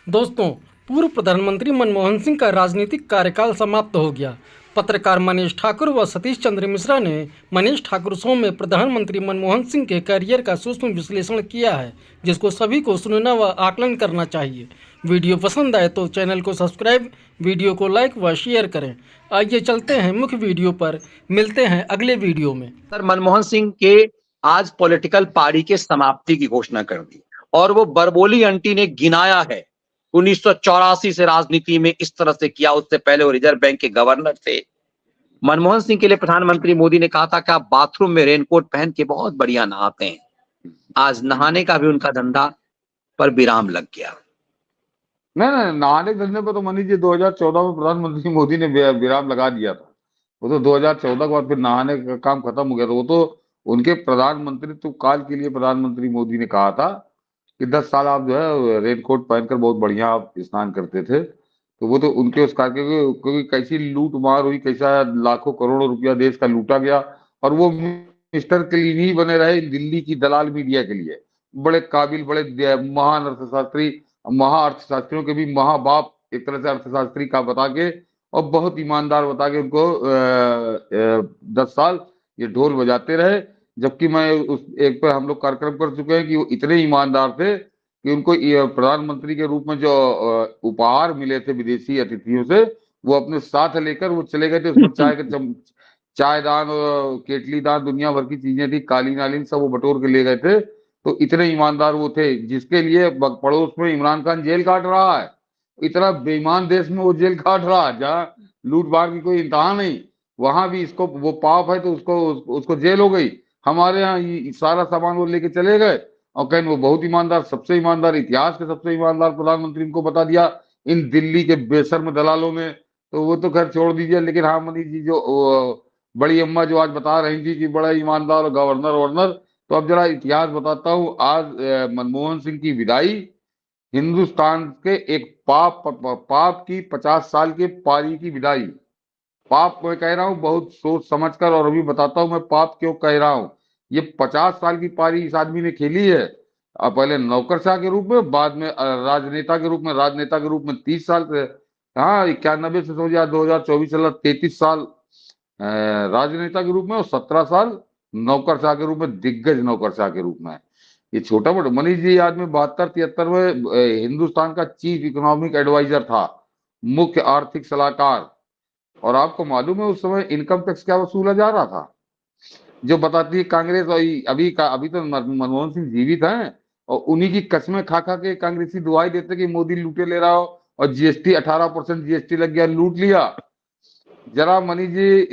दोस्तों, पूर्व प्रधानमंत्री मनमोहन सिंह का राजनीतिक कार्यकाल समाप्त हो गया। पत्रकार मनीष ठाकुर व सतीश चंद्र मिश्रा ने मनीष ठाकुर शो में प्रधानमंत्री मनमोहन सिंह के करियर का सूक्ष्म विश्लेषण किया है, जिसको सभी को सुनना व आकलन करना चाहिए। वीडियो पसंद आए तो चैनल को सब्सक्राइब, वीडियो को लाइक व शेयर करें। आइए चलते हैं मुख्य वीडियो पर, मिलते हैं अगले वीडियो में। सर मनमोहन सिंह के आज पॉलिटिकल पारी के समाप्ति की घोषणा कर दी और वो बरबोली आंटी ने गिनाया है 1984 से राजनीति में इस तरह से किया। उससे पहले वो रिजर्व बैंक के गवर्नर थे। मनमोहन सिंह के लिए प्रधानमंत्री मोदी ने कहा था कि आप बाथरूम में रेनकोट पहन के बहुत बढ़िया नहाते हैं। आज नहाने का भी उनका धंधा पर विराम लग गया। नहीं, नहाने के धंधे पर तो मनीष जी 2014 में प्रधानमंत्री मोदी ने विराम लगा दिया था। वो तो 2014 के बाद फिर नहाने का काम खत्म हो गया था। वो तो उनके प्रधानमंत्रित्व काल के लिए प्रधानमंत्री मोदी ने कहा था कि 10 साल आप जो है रेनकोट पहनकर बहुत बढ़िया आप स्नान करते थे। तो वो तो उनके उस कार्य क्योंकि कैसी लूट मार हुई, कैसा लाखों करोड़ों रुपया देश का लूटा गया और वो मिस्टर क्लीन ही बने रहे दिल्ली की दलाल मीडिया के लिए। बड़े काबिल, बड़े महान अर्थशास्त्री, महाअर्थशास्त्रियों के भी महाबाप एक तरह से अर्थशास्त्री का बता के और बहुत ईमानदार बता के उनको 10 साल ये ढोल बजाते रहे। जबकि मैं उस एक पे हम लोग कार्यक्रम कर चुके हैं कि वो इतने ईमानदार थे कि उनको प्रधानमंत्री के रूप में जो उपहार मिले थे विदेशी अतिथियों से, वो अपने साथ लेकर वो चले गए थे। उसमें चायदान और केटली दान दुनिया भर की चीजें थी, कालीन आलीन सब वो बटोर के ले गए थे। तो इतने ईमानदार वो थे जिसके लिए पड़ोस में इमरान खान जेल काट रहा है। इतना बेईमान देश में वो जेल काट रहा है जहाँ लूट मार की कोई इंतहा नहीं, वहां भी इसको वो पाप है तो उसको जेल हो गई। हमारे यहाँ सारा सामान वो लेके चले गए और कहीं वो बहुत ईमानदार, सबसे ईमानदार, इतिहास के सबसे ईमानदार प्रधानमंत्री इनको बता दिया इन दिल्ली के बेशर्म दलालों ने। तो वो तो खैर छोड़ दीजिए, लेकिन हाँ मनीष जी जो बड़ी अम्मा जो आज बता रही थी कि बड़ा ईमानदार गवर्नर वर्नर, तो अब जरा इतिहास बताता हूँ। आज मनमोहन सिंह की विदाई हिंदुस्तान के एक पाप की 50 साल के पारी की विदाई। पाप मैं कह रहा हूँ बहुत सोच समझकर, और अभी बताता हूँ मैं पाप क्यों कह रहा हूँ। ये 50 साल की पारी इस आदमी ने खेली है। पहले नौकरशाह के रूप में, बाद में राजनेता के रूप में, 30 साल से, हाँ 91 से 2024 चला 33 साल राजनेता के रूप में और 17 साल नौकरशाह के रूप में, दिग्गज नौकरशाह के रूप में। ये छोटा मोटा मनीष जी आज में 72-73 में हिंदुस्तान का चीफ इकोनॉमिक एडवाइजर था, मुख्य आर्थिक सलाहकार। और आपको मालूम है उस समय इनकम टैक्स क्या वसूला जा रहा था, जो बताती है कांग्रेस। और अभी तो मनमोहन सिंह जीवित हैं और उन्हीं की कस्में खा खा के कांग्रेसी दुआई देते कि मोदी लूटे ले रहा हो और जीएसटी 18% जीएसटी लग गया, लूट लिया। जरा मनीष जी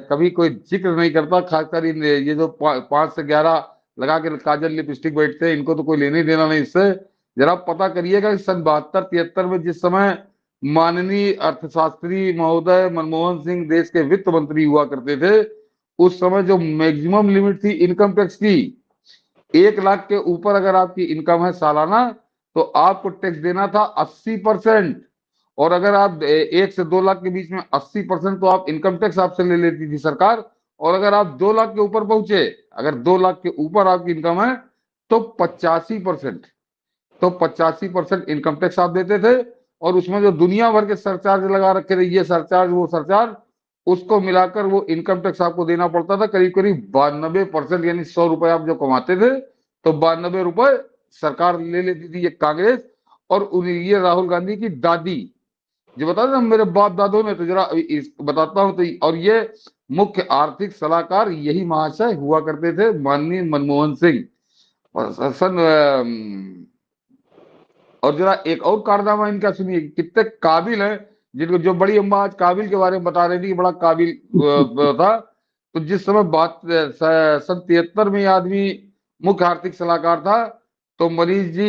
कभी कोई जिक्र नहीं करता, खासकर ये जो 5 से 11 लगा के काजल लिपस्टिक बैठते हैं, इनको तो कोई लेने देना नहीं इससे। जरा पता करिएगा कि सन 72-73 में जिस समय माननीय अर्थशास्त्री महोदय मनमोहन सिंह देश के वित्त मंत्री हुआ करते थे, उस समय जो मैक्सिमम लिमिट थी इनकम टैक्स की, 1 लाख के ऊपर अगर आपकी इनकम है सालाना तो आपको टैक्स देना था 80%। और अगर आप 1 से 2 लाख के बीच में 80% तो आप इनकम टैक्स आपसे ले लेती थी सरकार। और अगर आप 2 लाख के ऊपर पहुंचे, अगर 2 लाख के ऊपर आपकी इनकम है तो 85%, तो 85% इनकम टैक्स आप देते थे। और उसमें जो दुनिया भर के सरचार्ज लगा रखे थे, ये सरचार्ज वो सरचार्ज, उसको मिलाकर वो इनकम टैक्स आपको देना पड़ता था करीब करीब 92%। यानी 100 रुपए आप जो कमाते थे तो 92 रुपए सरकार ले लेती थी, ये कांग्रेस। और ये राहुल गांधी की दादी जो बता दें मेरे बाप दादों ने, तो जरा बताता हूं। तो और ये मुख्य आर्थिक सलाहकार यही महाशय हुआ करते थे, माननीय मनमोहन सिंह। और और जरा एक और कारनामा इनका सुनिए, कितने काबिल है, जिनको जो बड़ी अम्मा आज काबिल के बारे में बता रही थी कि बड़ा काबिल था। तो जिस समय बात सन 73 में आदमी मुख्य आर्थिक सलाहकार था, तो मनीष जी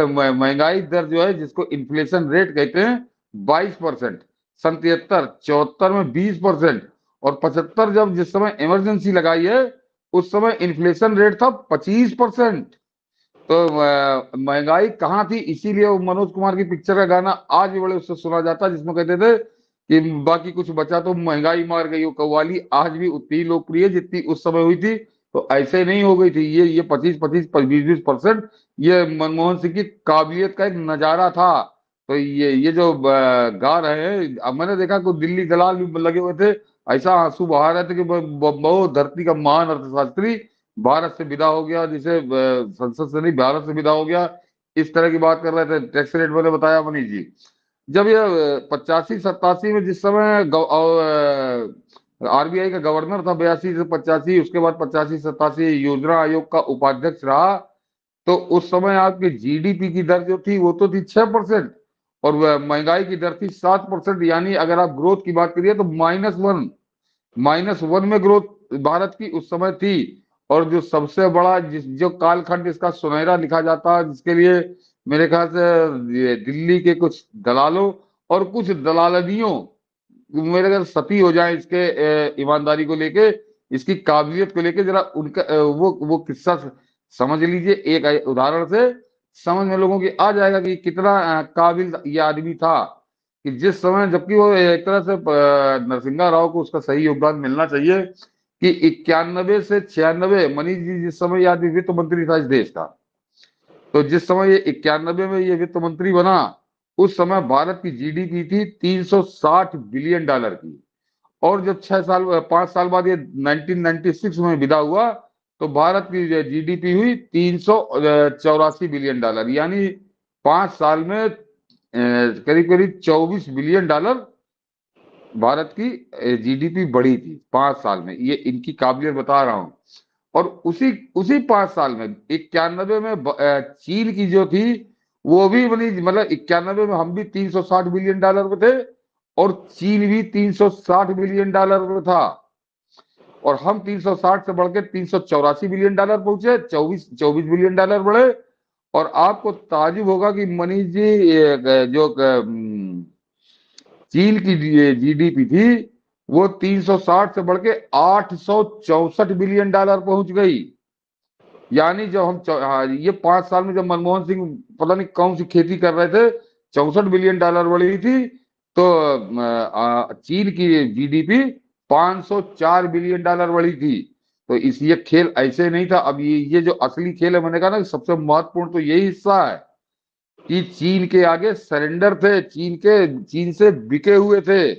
महंगाई दर जो है जिसको इन्फ्लेशन रेट कहते हैं 22%, सन 73-74 में 20%, और 75 जब जिस समय इमरजेंसी लगाई है उस समय इन्फ्लेशन रेट था 25%। तो महंगाई कहाँ थी, इसीलिए वो मनोज कुमार की पिक्चर का गाना आज भी बड़े उससे सुना जाता है, जिसमें कहते थे कि बाकी कुछ बचा तो महंगाई मार गई वो कव्वाली, आज भी उतनी लोकप्रिय जितनी उस समय हुई थी। तो ऐसे नहीं हो गई थी ये 25-25, 20-20%। ये मनमोहन सिंह की काबिलियत का एक नजारा था तो ये जो गा रहे हैं, अब मैंने देखा कुछ दिल्ली दलाल भी लगे हुए थे, ऐसा आंसू बहा रहे थे कि वो धरती का महान अर्थशास्त्री भारत से विदा हो गया, जिसे संसद से नहीं भारत से विदा हो गया, इस तरह की बात कर रहे थे। टैक्स रेट मैंने बताया मनीष जी, जब ये 85-87 में जिस समय आरबीआई का गवर्नर था 82 से 85, उसके बाद 85-87 योजना आयोग का उपाध्यक्ष रहा, तो उस समय आपकी जीडीपी की दर जो थी वो तो थी 6%, और महंगाई की दर थी 7%। यानी अगर आप ग्रोथ की बात करिए तो -1 में ग्रोथ भारत की उस समय थी। और जो सबसे बड़ा जो कालखंड इसका सुनहरा लिखा जाता है, जिसके लिए मेरे ख्याल से ये दिल्ली के कुछ दलालों और कुछ दलालनियों मेरे ख्याल सती हो जाए इसके ईमानदारी को लेके, इसकी काबिलियत को लेके, जरा उनका वो किस्सा समझ लीजिए। एक उदाहरण से समझ में लोगों की आ जाएगा कि कितना काबिल ये आदमी था, कि जिस समय, जबकि वो एक तरह से नरसिंहा राव को उसका सही योगदान मिलना चाहिए कि 91 से 96, मनीष जी जिस समय ये आदमी वित्त मंत्री था इस देश का, तो जिस समय ये 91 में ये वित्त मंत्री बना, उस समय भारत की जीडीपी थी 360 बिलियन डॉलर की। और जब 5 साल बाद ये 1996 में विदा हुआ, तो भारत की जीडीपी हुई 384 बिलियन डॉलर। यानी 5 साल में करीब करीब 24 बिलियन डॉलर भारत की जीडीपी बढ़ी थी 5 साल में। ये इनकी काबिलियत बता रहा हूं। और उसी उसी 5 साल में 91 में चीन की जो थी वो भी बनी, मतलब 91 में हम भी 360 बिलियन डॉलर में थे और चीन भी 360 बिलियन डॉलर में था, और हम 360 से बढ़ के 384 बिलियन डॉलर पहुंचे, 24 बिलियन डॉलर बढ़े। और आपको ताजुब होगा कि मनीष जी जो चीन की जीडीपी थी वो 360 से बढ़ के 864 बिलियन डॉलर पहुंच गई। यानी जब ये 5 साल में जब मनमोहन सिंह पता नहीं कौन सी खेती कर रहे थे, 64 बिलियन डॉलर बढ़ी थी, तो चीन की जीडीपी 504 बिलियन डॉलर बढ़ी थी। तो इस ये खेल ऐसे नहीं था। अब ये जो असली खेल है, मैंने कहा ना सबसे महत्वपूर्ण तो यही हिस्सा है कि चीन के आगे सरेंडर थे, चीन से बिके हुए थे।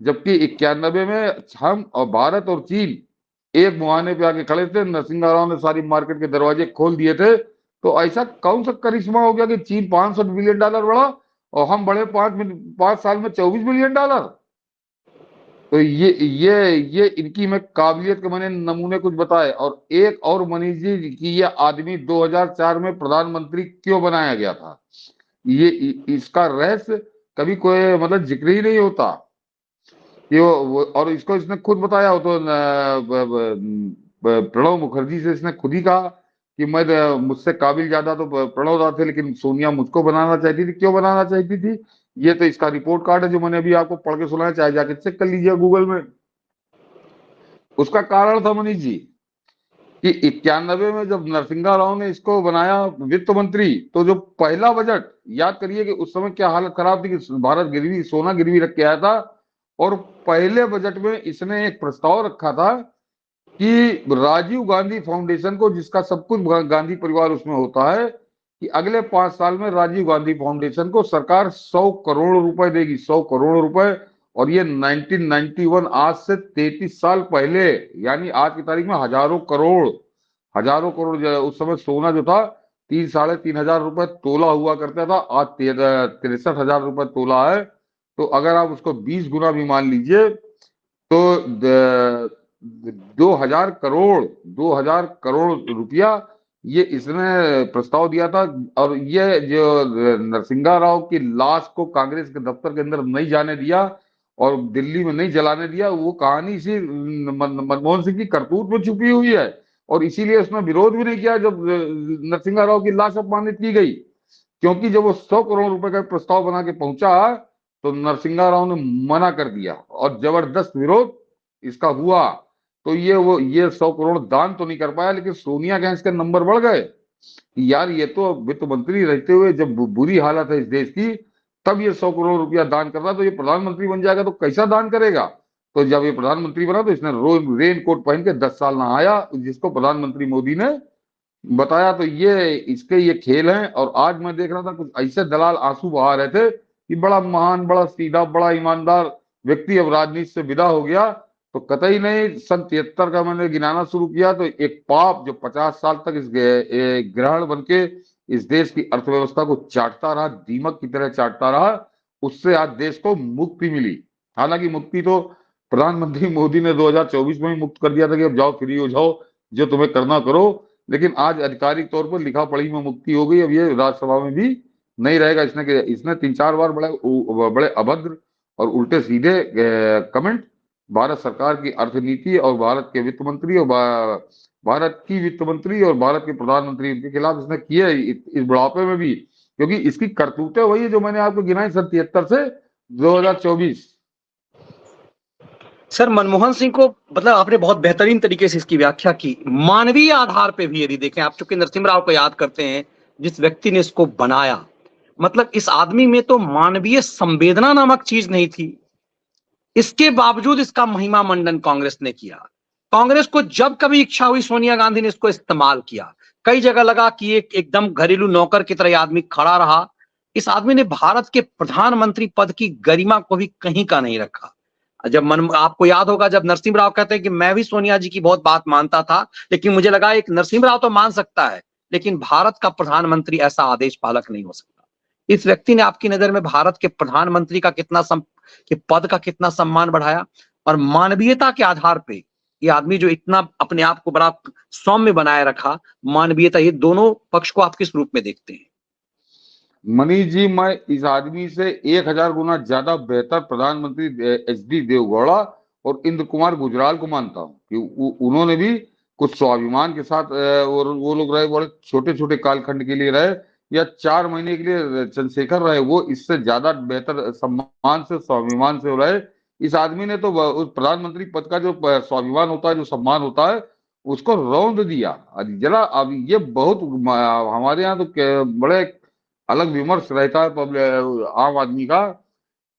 जबकि 91 में हम और भारत और चीन एक मुहाने पे आके खड़े थे, नरसिंहा राव ने सारी मार्केट के दरवाजे खोल दिए थे। तो ऐसा कौन सा करिश्मा हो गया कि चीन 500 बिलियन डॉलर बढ़ा और हम बढ़े 5 साल में 24 बिलियन डॉलर। तो ये इनकी मैं काबिलियत के मैंने नमूने कुछ बताए। और एक और मनीष जी की ये आदमी 2004 में प्रधानमंत्री क्यों बनाया गया था, ये इसका रहस्य कभी कोई मतलब जिक्र ही नहीं होता। ये और इसको इसने खुद बताया हो, तो प्रणब मुखर्जी से इसने खुद ही कहा कि मुझसे काबिल ज्यादा तो प्रणब दा थे, लेकिन सोनिया मुझको बनाना चाहती थी। क्यों बनाना चाहती थी, ये तो इसका रिपोर्ट कार्ड है जो मैंने अभी आपको पढ़ के सुनाया, चाहे जाके चेक कर लीजिए गूगल में। उसका कारण था मनीष जी कि 91 में जब नरसिंहा राव ने इसको बनाया वित्त मंत्री, तो जो पहला बजट, याद करिए कि उस समय क्या हालत खराब थी कि भारत सोना गिरवी रख के आया था। और पहले बजट में इसने एक प्रस्ताव रखा था कि राजीव गांधी फाउंडेशन को, जिसका सब कुछ गांधी परिवार उसमें होता है, कि अगले 5 साल में राजीव गांधी फाउंडेशन को सरकार 100 करोड़ रुपए देगी, 100 करोड़ रुपए। और ये 1991, आज से 33 साल पहले, यानी आज की तारीख में हजारों करोड़ उस समय सोना जो था 3-3.5 हजार रुपए तोला हुआ करता था, आज 63 हजार रुपए तोला है। तो अगर आप उसको 20 गुना भी मान लीजिए तो 2000 करोड़ रुपया ये इसने प्रस्ताव दिया था। और ये जो नरसिंहा राव की लाश को कांग्रेस के दफ्तर के अंदर नहीं जाने दिया और दिल्ली में नहीं जलाने दिया, वो कहानी इसी मनमोहन सिंह की करतूत में छुपी हुई है। और इसीलिए उसने विरोध भी नहीं किया जब नरसिंहा राव की लाश अपमानित की गई, क्योंकि जब वो 100 करोड़ रुपए का प्रस्ताव बना के पहुंचा तो नरसिंहा राव ने मना कर दिया और जबरदस्त विरोध इसका हुआ। तो ये 100 करोड़ दान तो नहीं कर पाया, लेकिन सोनिया गांधी के नंबर बढ़ गए। यार ये तो वित्त मंत्री रहते हुए जब बुरी हालत है इस देश की, तब ये 100 करोड़ रुपया दान कर रहा, तो ये प्रधानमंत्री बन जाएगा तो कैसा दान करेगा। तो जब ये प्रधानमंत्री बना तो इसने रेन कोट पहन के 10 साल नहाया, जिसको प्रधानमंत्री मोदी ने बताया। तो ये खेल हैं। और आज मैं देख रहा था कुछ ऐसे दलाल आंसू बहा रहे थे कि बड़ा महान, बड़ा सीधा, बड़ा ईमानदार व्यक्ति अब राजनीति से विदा हो गया। तो कतई नहीं, सन 73 का मैंने गिनाना शुरू किया तो एक पाप जो 50 साल तक इस ग्रहण बन के इस देश की अर्थव्यवस्था को चाटता रहा, दीमक की तरह चाटता रहा, उससे आज देश को मुक्ति मिली। हालांकि मुक्ति तो प्रधानमंत्री मोदी ने 2024 में ही मुक्त कर दिया था कि अब जाओ, फ्री हो जाओ, जो तुम्हें करना करो। लेकिन आज आधिकारिक तौर पर लिखा पढ़ी में मुक्ति हो गई। अब ये राज्यसभा में भी नहीं रहेगा। इसने 3-4 बार बड़े अभद्र और उल्टे सीधे कमेंट भारत सरकार की अर्थनीति और भारत के वित्त मंत्री और भारत की वित्त मंत्री और भारत के प्रधानमंत्री के खिलाफ इसने किए इस बुढ़ापे में भी, क्योंकि इसकी करतूतें वही है जो मैंने आपको गिनाई सन 73 से 2024। सर, मनमोहन सिंह को मतलब आपने बहुत बेहतरीन तरीके से इसकी व्याख्या की। मानवीय आधार पे भी यदि देखें, आप चूंकि नरसिम्हा राव को याद करते हैं, जिस व्यक्ति ने इसको बनाया, मतलब इस आदमी में तो मानवीय संवेदना नामक चीज नहीं थी। इसके बावजूद इसका महिमा मंडन कांग्रेस ने किया। कांग्रेस को जब कभी इच्छा हुई, सोनिया गांधी ने इसको इस्तेमाल किया। कई जगह लगा कि एक एकदम घरेलू नौकर की तरह आदमी खड़ा रहा। इस आदमी ने भारत के प्रधानमंत्री पद की गरिमा को भी कहीं का नहीं रखा। आपको याद होगा जब नरसिम्हा राव कहते हैं कि मैं भी सोनिया जी की बहुत बात मानता था, लेकिन मुझे लगा एक नरसिम्हा राव तो मान सकता है, लेकिन भारत का प्रधानमंत्री ऐसा आदेश पालक नहीं हो सकता। इस व्यक्ति ने आपकी नजर में भारत के प्रधानमंत्री का के पद का कितना सम्मान बढ़ाया, और मानवीयता के आधार पे ये आदमी जो इतना अपने आप को बड़ा सौम्य बनाए रखा, मानवीयता, ये दोनों पक्ष को आप किस रूप में देखते हैं? मनीष जी, मैं इस आदमी से 1000 गुना ज्यादा बेहतर प्रधानमंत्री HD देवगौड़ा और इंद्र कुमार गुजराल को मानता हूं कि उन्होंने भी कुछ स्वाभिमान के साथ और वो लोग रहे, बड़े छोटे छोटे कालखंड के लिए रहे या 4 महीने के लिए चंद्रशेखर रहे, वो इससे ज्यादा बेहतर सम्मान से, स्वाभिमान से रहे। इस आदमी ने तो उस प्रधानमंत्री पद का जो स्वाभिमान होता है, जो सम्मान होता है, उसको रौंद दिया। जरा अब ये बहुत हमारे यहाँ तो बड़े अलग विमर्श रहता है आम आदमी का,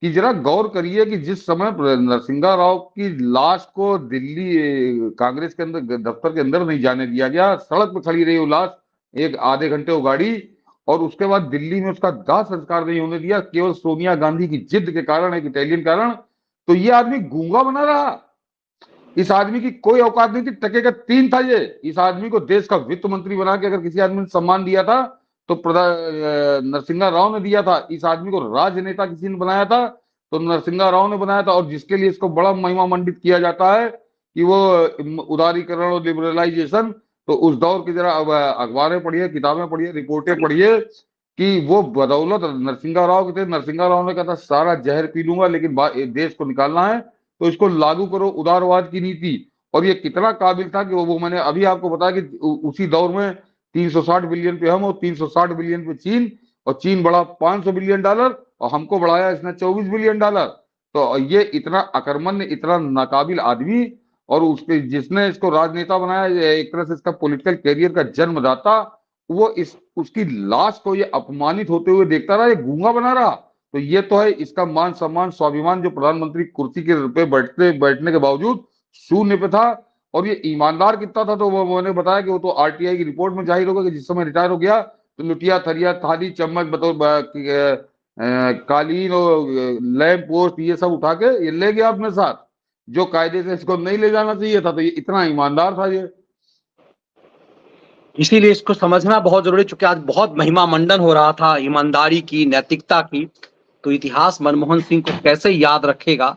कि जरा गौर करिए कि जिस समय नरसिंहा राव की लाश को दिल्ली कांग्रेस के अंदर दफ्तर के अंदर नहीं जाने दिया गया, सड़क पर खड़ी रही वो लाश एक आधे घंटे वो गाड़ी, और उसके बाद दिल्ली में उसका दाह संस्कार नहीं होने दिया, केवल सोनिया गांधी की जिद के कारण, एक इटालियन कारण, तो ये आदमी गूंगा बना रहा। इस आदमी की कोई औकात नहीं थी, टके का 3 था ये। इस आदमी को देश का वित्त मंत्री बना के अगर किसी आदमी ने सम्मान दिया था तो नरसिंहा राव ने दिया था। इस आदमी को राजनेता किसी ने बनाया था तो नरसिंहा राव ने बनाया था, और जिसके लिए इसको बड़ा महिमा मंडित किया जाता है कि वो उदारीकरण और लिबरलाइजेशन, तो उस दौर की जरा अखबारें पढ़िए, किताबें पढ़िए, रिपोर्टें पढ़िए कि वो बदौलत नरसिंहा राव के थे। नरसिंहा राव ने कहा था सारा जहर पी लूंगा, लेकिन देश को निकालना है तो इसको लागू करो उदारवाद की नीति। और ये कितना काबिल था कि वो मैंने अभी आपको बताया कि उसी दौर में 360 बिलियन पे हम और 360 बिलियन पे चीन, और चीन बढ़ा $500 बिलियन और हमको बढ़ाया इसने $24 बिलियन। तो ये इतना अकर्मण्य, इतना नाकाबिल आदमी, और उसके जिसने इसको राजनेता बनाया, एक तरह से इसका पॉलिटिकल कैरियर का जन्मदाता, वो उसकी लाश को ये अपमानित होते हुए देखता रहा, ये गूंगा बना रहा। तो ये तो है इसका मान सम्मान, स्वाभिमान, जो प्रधानमंत्री कुर्सी के पे बैठने के बावजूद शून्य पे था। और ये ईमानदार कितना था, तो वो मैंने बताया कि वो तो RTI की रिपोर्ट में जाहिर होगा कि जिस समय रिटायर हो गया तो लुटिया थरिया थाली चम्मच बतौर कालीन और लैंप पोस्ट ये सब उठा के ये ले गया अपने साथ, जो कायदे से इसको नहीं ले जाना चाहिए था। तो ये इतना ईमानदार था ये। इसीलिए इसको समझना बहुत जरूरी, चूंकि आज बहुत महिमा मंडन हो रहा था ईमानदारी की, नैतिकता की, तो इतिहास मनमोहन सिंह को कैसे याद रखेगा